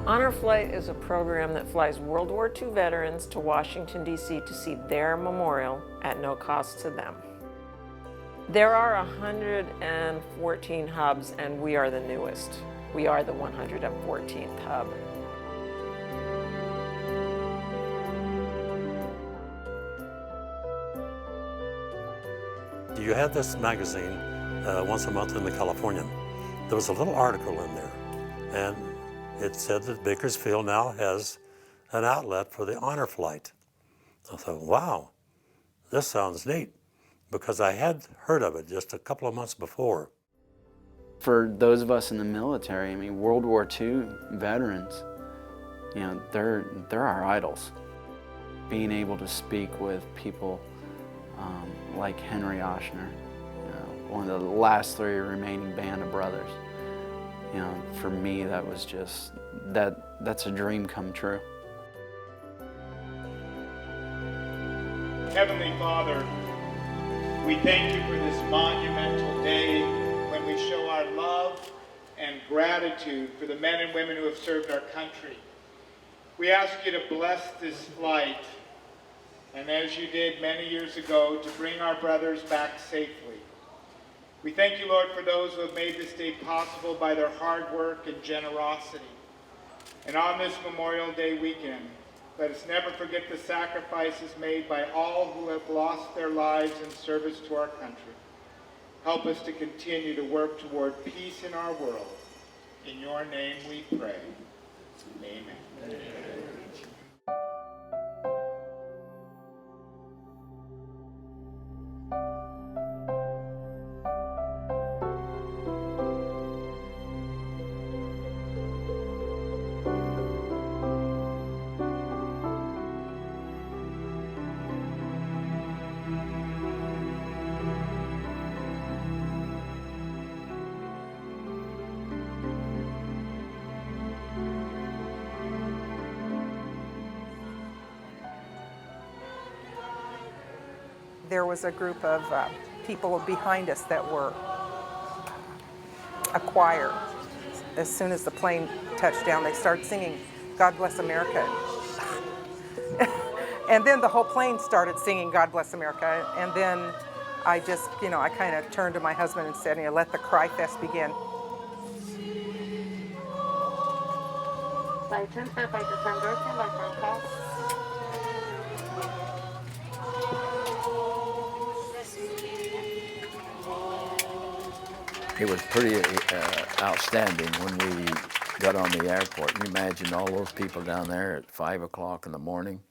Honor Flight is a program that flies World War II veterans to Washington, D.C. to see their memorial at no cost to them. There are 114 hubs, and we are the newest. We are the 114th hub. You had this magazine once a month in the Californian. There was a little article in there, and it said that Bakersfield now has an outlet for the Honor Flight. I thought, wow, this sounds neat, because I had heard of it just a couple of months before. For those of us in the military, I mean, World War II veterans, you know, they're our idols. Being able to speak with people like Henry Ochsner, you know, one of the last three remaining Band of Brothers, you know, for me that was just, that's a dream come true. Heavenly Father, we thank you for this monumental day when we show our love and gratitude for the men and women who have served our country. We ask you to bless this flight, and as you did many years ago, to bring our brothers back safely. We thank you, Lord, for those who have made this day possible by their hard work and generosity. And on this Memorial Day weekend, let us never forget the sacrifices made by all who have lost their lives in service to our country. Help us to continue to work toward peace in our world. In your name we pray. Amen. Amen. There was a group of people behind us that were a choir. As soon as the plane touched down, they started singing, "God Bless America." And then the whole plane started singing, "God Bless America." And then I just, you know, I kind of turned to my husband and said, you know, let the cry fest begin. License by December and by phone call. It was pretty outstanding when we got on the airport. You imagine all those people down there at 5 o'clock in the morning,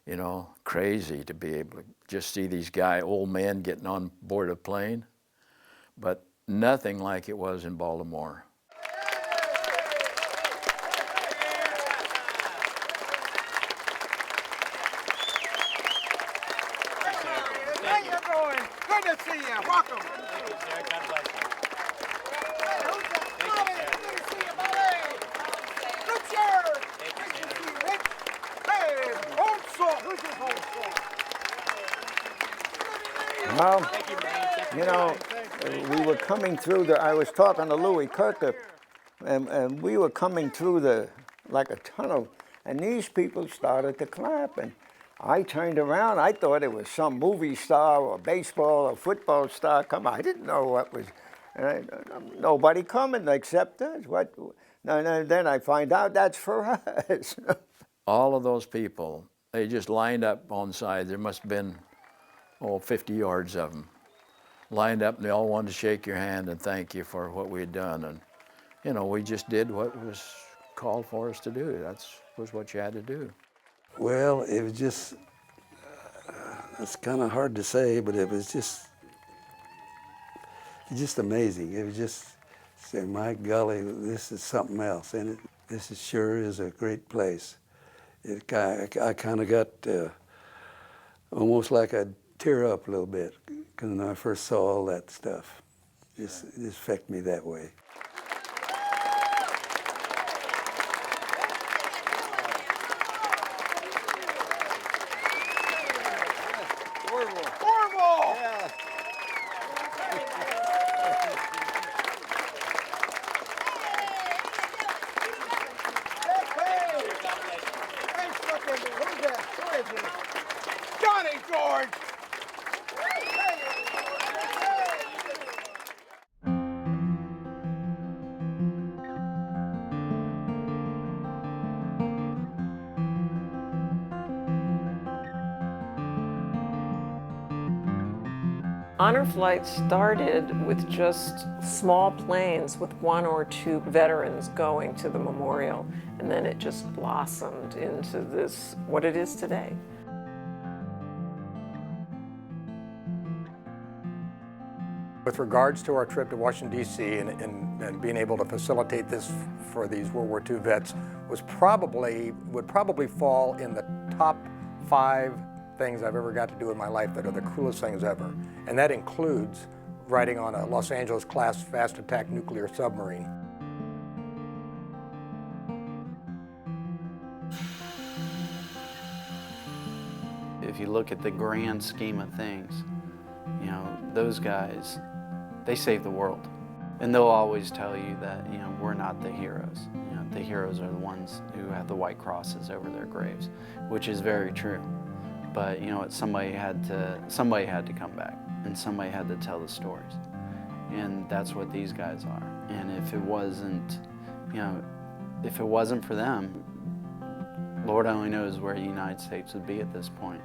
you know, crazy to be able to just see these old men getting on board a plane, but nothing like it was in Baltimore. How you doing? Good to see you. Welcome. Thank you, sir. God bless you. Well, you know, we were coming through I was talking to Louis Kirkup, and we were coming through like a tunnel, and these people started to clap, and I turned around. I thought it was some movie star or baseball or football star come. I didn't know what was, nobody coming except us. What? No, then I find out that's for us. All of those people, they just lined up on side. There must have been 50 yards of them lined up, and they all wanted to shake your hand and thank you for what we had done. And, you know, we just did what was called for us to do. That was what you had to do. Well, it was just, it's kind of hard to say, but it was just amazing. It was just, say, my golly, this is something else. And this sure is a great place. I kind of got almost like I'd tear up a little bit because when I first saw all that stuff. It just affected me that way. Honor Flight started with just small planes with 1 or 2 veterans going to the memorial, and then it just blossomed into this, what it is today. With regards to our trip to Washington, D.C. and being able to facilitate this for these World War II vets would probably fall in the top 5 things I've ever got to do in my life that are the coolest things ever. And that includes riding on a Los Angeles class fast attack nuclear submarine. If you look at the grand scheme of things, you know, those guys, they saved the world. And they'll always tell you that, you know, we're not the heroes. You know, the heroes are the ones who have the white crosses over their graves, which is very true. But, you know, somebody had to come back, and somebody had to tell the stories. And that's what these guys are. And if it wasn't, you know, if it wasn't for them, Lord only knows where the United States would be at this point.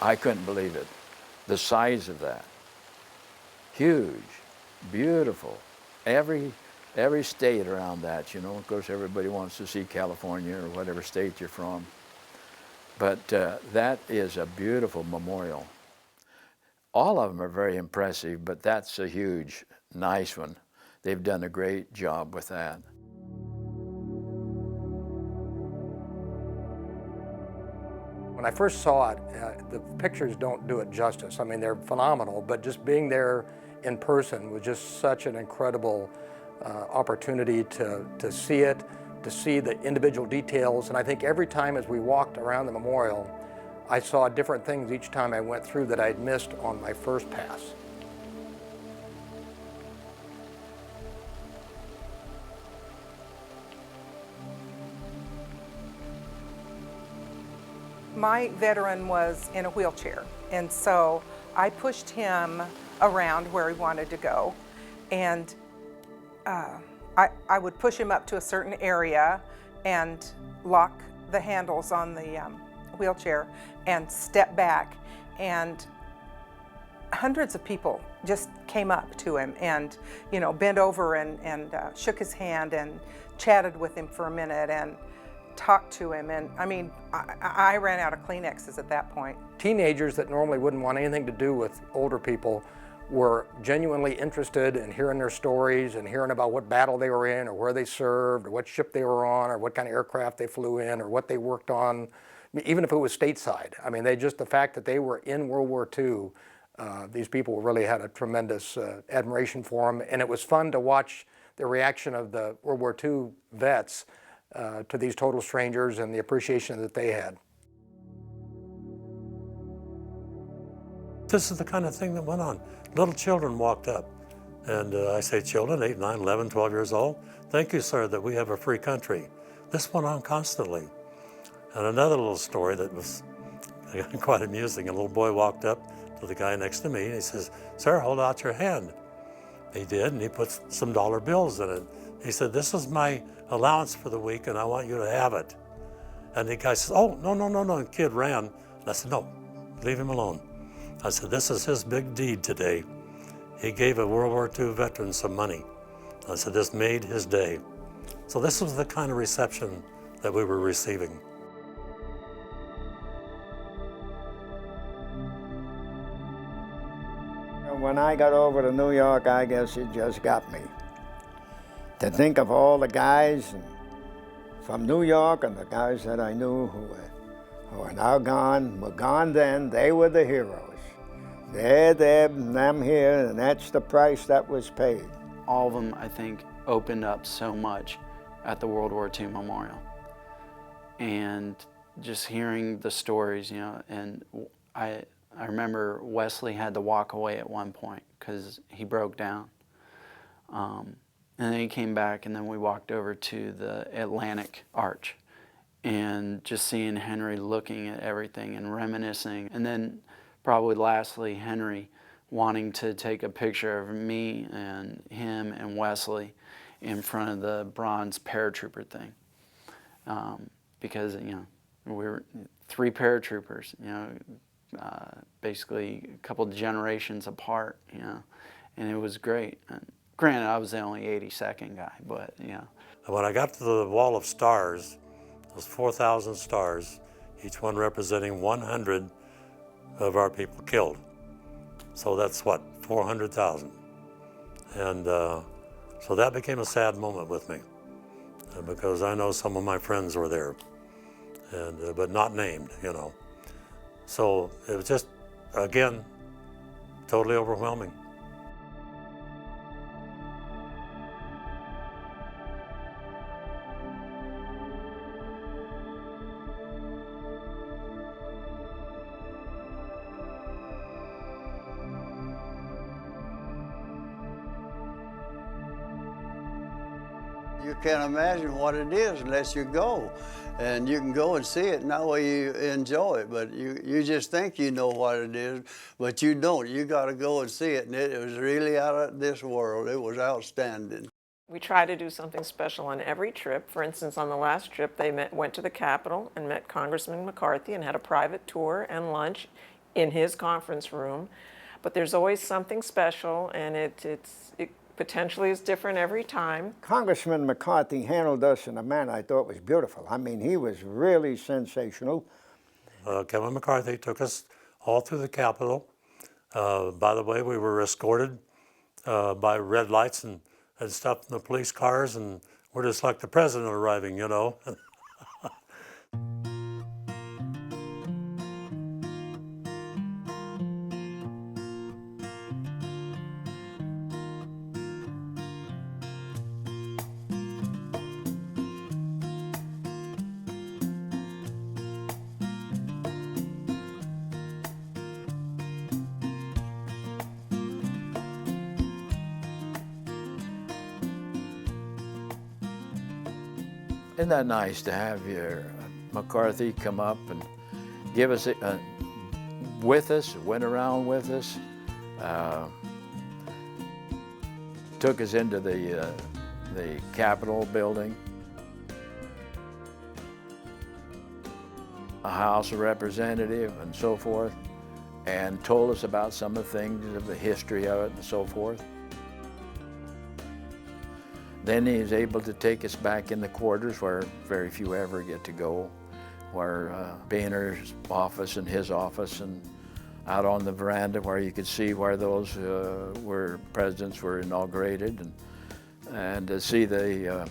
I couldn't believe it. The size of that. Huge, beautiful. Every state around that, you know. Of course, everybody wants to see California or whatever state you're from. But that is a beautiful memorial. All of them are very impressive, but that's a huge, nice one. They've done a great job with that. When I first saw it, the pictures don't do it justice. I mean, they're phenomenal, but just being there in person was just such an incredible opportunity to see it, to see the individual details. And I think every time as we walked around the memorial, I saw different things each time I went through that I'd missed on my first pass. My veteran was in a wheelchair, and so I pushed him around where he wanted to go, and I would push him up to a certain area and lock the handles on the wheelchair and step back, and hundreds of people just came up to him and, you know, bent over and shook his hand and chatted with him for a minute and talked to him. And I mean, I ran out of Kleenexes at that point. Teenagers that normally wouldn't want anything to do with older people were genuinely interested in hearing their stories and hearing about what battle they were in or where they served or what ship they were on or what kind of aircraft they flew in or what they worked on, even if it was stateside. I mean, the fact that they were in World War II, these people really had a tremendous admiration for them, and it was fun to watch the reaction of the World War II vets to these total strangers and the appreciation that they had. This is the kind of thing that went on. Little children walked up, and I say children, 8, 9, 11, 12 years old. Thank you, sir, that we have a free country. This went on constantly. And another little story that was quite amusing, a little boy walked up to the guy next to me, and he says, "Sir, hold out your hand." He did, and he put some dollar bills in it. He said, "This is my allowance for the week, and I want you to have it." And the guy says, "Oh, no, no, no, no." And the kid ran. And I said, "No, leave him alone." I said, "This is his big deed today. He gave a World War II veteran some money." I said, "This made his day." So this was the kind of reception that we were receiving. when I got over to New York, I guess it just got me. To think of all the guys from New York and the guys that I knew who are now gone, were gone then, they were the heroes. They're them here, and that's the price that was paid. All of them, I think, opened up so much at the World War II Memorial. And just hearing the stories, you know, and I remember Wesley had to walk away at one point because he broke down. And then he came back, and then we walked over to the Atlantic Arch, and just seeing Henry looking at everything and reminiscing. And then probably lastly, Henry wanting to take a picture of me and him and Wesley in front of the bronze paratrooper thing. Because, you know, we were 3 paratroopers, you know, basically a couple generations apart, you know, and it was great. And granted, I was the only 82nd guy, but, you know. When I got to the wall of stars, those 4,000 stars, each one representing 100 of our people killed. So that's what, 400,000. And so that became a sad moment with me because I know some of my friends were there, and but not named, you know. So it was just, again, totally overwhelming. You can't imagine what it is unless you go. And you can go and see it, and that way you enjoy it. But you just think you know what it is, but you don't. You got to go and see it, and it was really out of this world. It was outstanding. We try to do something special on every trip. For instance, on the last trip, they went to the Capitol and met Congressman McCarthy and had a private tour and lunch in his conference room. But there's always something special, and it potentially is different every time. Congressman McCarthy handled us in a manner I thought was beautiful. I mean, he was really sensational. Kevin McCarthy took us all through the Capitol. By the way, we were escorted by red lights and stuff in the police cars, and we're just like the president arriving, you know. Isn't that nice to have your McCarthy come up and give us with us, went around with us, took us into the Capitol building, a House of Representatives and so forth, and told us about some of the things of the history of it and so forth. Then he was able to take us back in the quarters where very few ever get to go, where Boehner's office and his office, and out on the veranda where you could see where those presidents were inaugurated, and to see the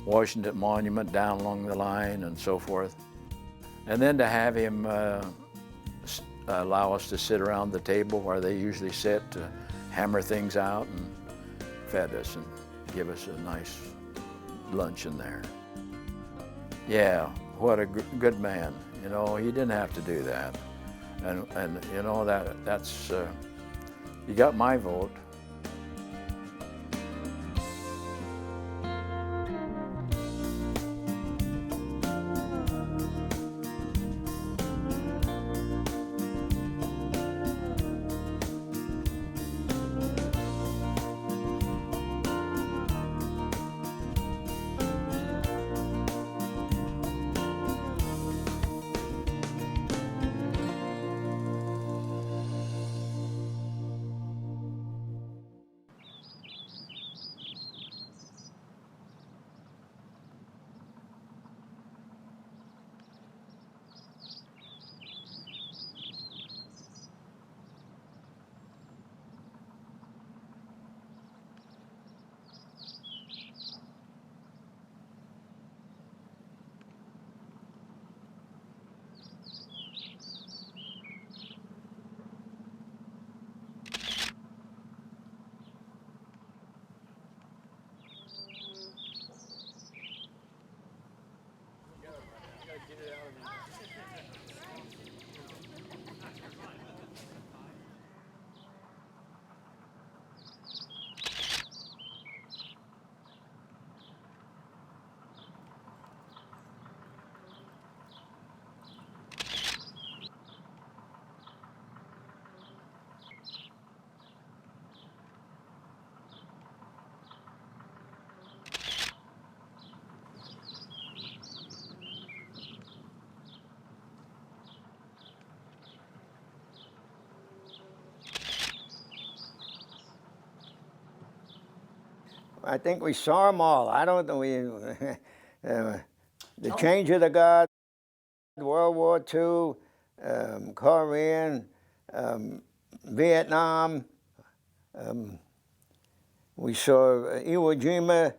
Washington Monument down along the line and so forth. And then to have him allow us to sit around the table where they usually sit to hammer things out, and fed us and give us a nice luncheon there. Yeah, what a good man. You know, he didn't have to do that. And you know, that's, you got my vote. I think we saw them all. I don't know. The Change of the Guard, World War II, Korean, Vietnam. We saw Iwo Jima,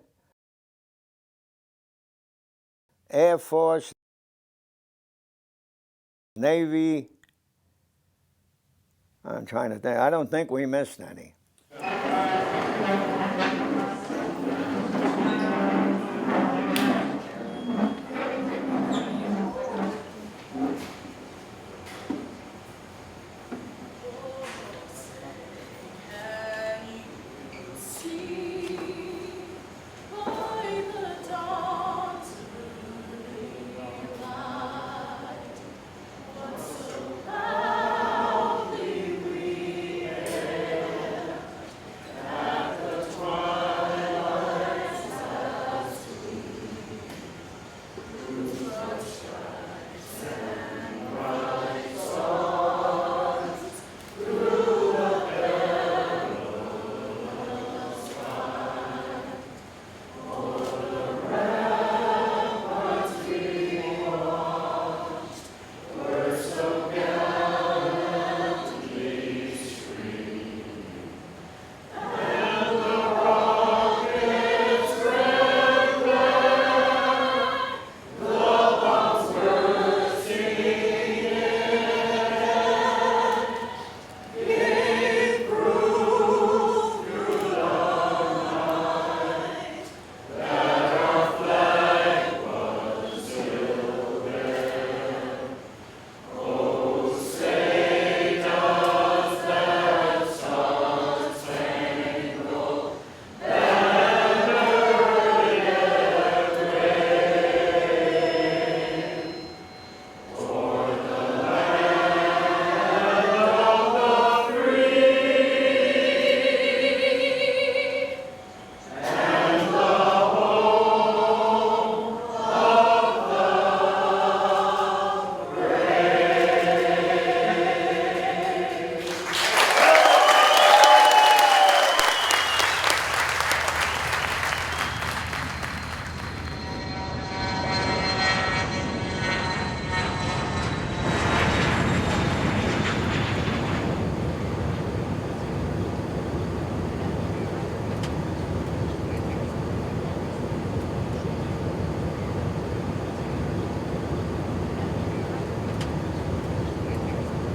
Air Force, Navy. I'm trying to think. I don't think we missed any.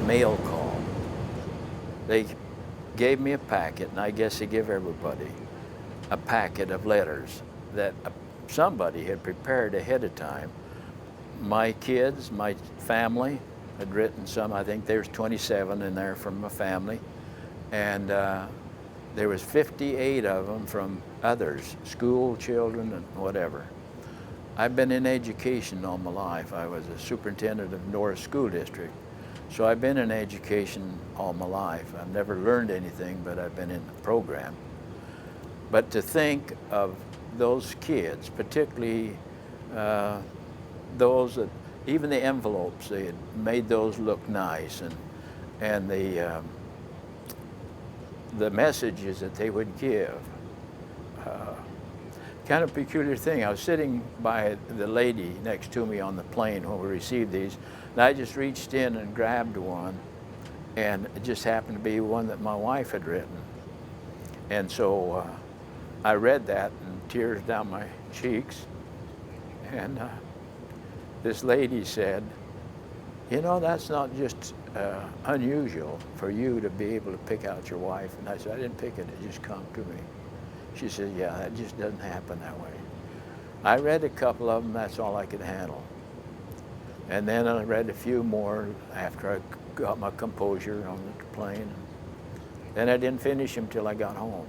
Mail call. They gave me a packet, and I guess they give everybody a packet of letters that somebody had prepared ahead of time. My kids, my family had written some. I think there's 27 in there from my family, and there was 58 of them from others, school children and whatever. I've been in education all my life. I was a superintendent of Norris School District. So I've been in education all my life. I've never learned anything, but I've been in the program. But to think of those kids, particularly those that, even the envelopes, they had made those look nice, and the messages that they would give. Kind of peculiar thing. I was sitting by the lady next to me on the plane when we received these, and I just reached in and grabbed one, and it just happened to be one that my wife had written. And so I read that, and tears down my cheeks, and this lady said, you know, that's not just unusual for you to be able to pick out your wife. And I said, I didn't pick it, it just come to me. She said, yeah, that just doesn't happen that way. I read a couple of them, that's all I could handle. And then I read a few more after I got my composure on the plane. Then I didn't finish them till I got home.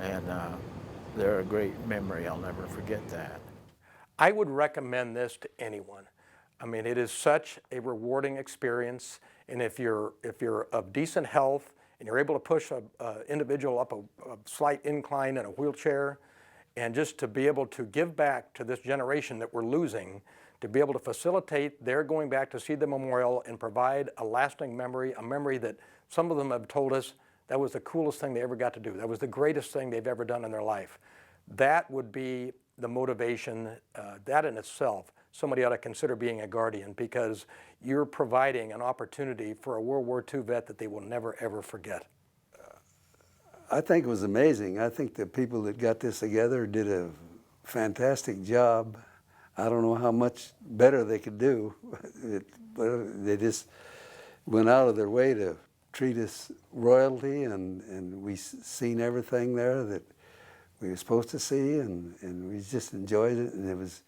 And they're a great memory. I'll never forget that. I would recommend this to anyone. I mean, it is such a rewarding experience, and if you're of decent health and you're able to push an individual up a slight incline in a wheelchair, and just to be able to give back to this generation that we're losing, to be able to facilitate their going back to see the memorial and provide a lasting memory, a memory that some of them have told us that was the coolest thing they ever got to do. That was the greatest thing they've ever done in their life. That would be the motivation, that in itself, somebody ought to consider being a guardian, because you're providing an opportunity for a World War II vet that they will never, ever forget. I think it was amazing. I think the people that got this together did a fantastic job. I don't know how much better they could do, but they just went out of their way to treat us royalty, and we seen everything there that we were supposed to see, and we just enjoyed it, and it was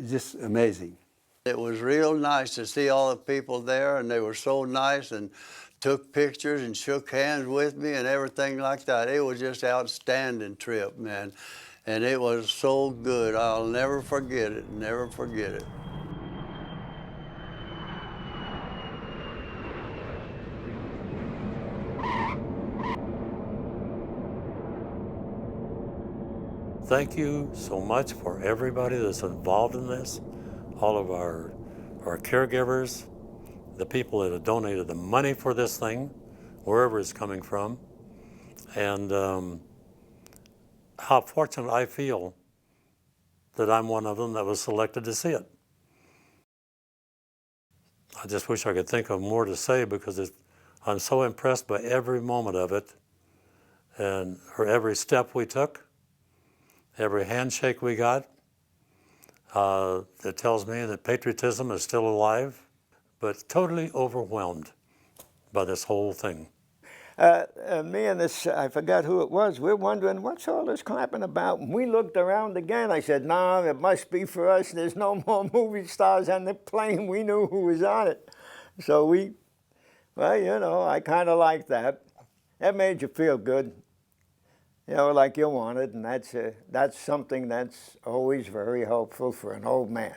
just amazing. It was real nice to see all the people there, and they were so nice and took pictures and shook hands with me and everything like that. It was just an outstanding trip, man. And it was so good. I'll never forget it, never forget it. Thank you so much for everybody that's involved in this, all of our caregivers, the people that have donated the money for this thing, wherever it's coming from, and how fortunate I feel that I'm one of them that was selected to see it. I just wish I could think of more to say, because I'm so impressed by every moment of it, and for every step we took, every handshake we got. That tells me that patriotism is still alive, but totally overwhelmed by this whole thing. Me and this, I forgot who it was, we're wondering, what's all this clapping about? And we looked around again. I said, no, it must be for us. There's no more movie stars on the plane. We knew who was on it. So well, you know, I kind of liked that. That made you feel good, you know, like you wanted, and that's something that's always very helpful for an old man.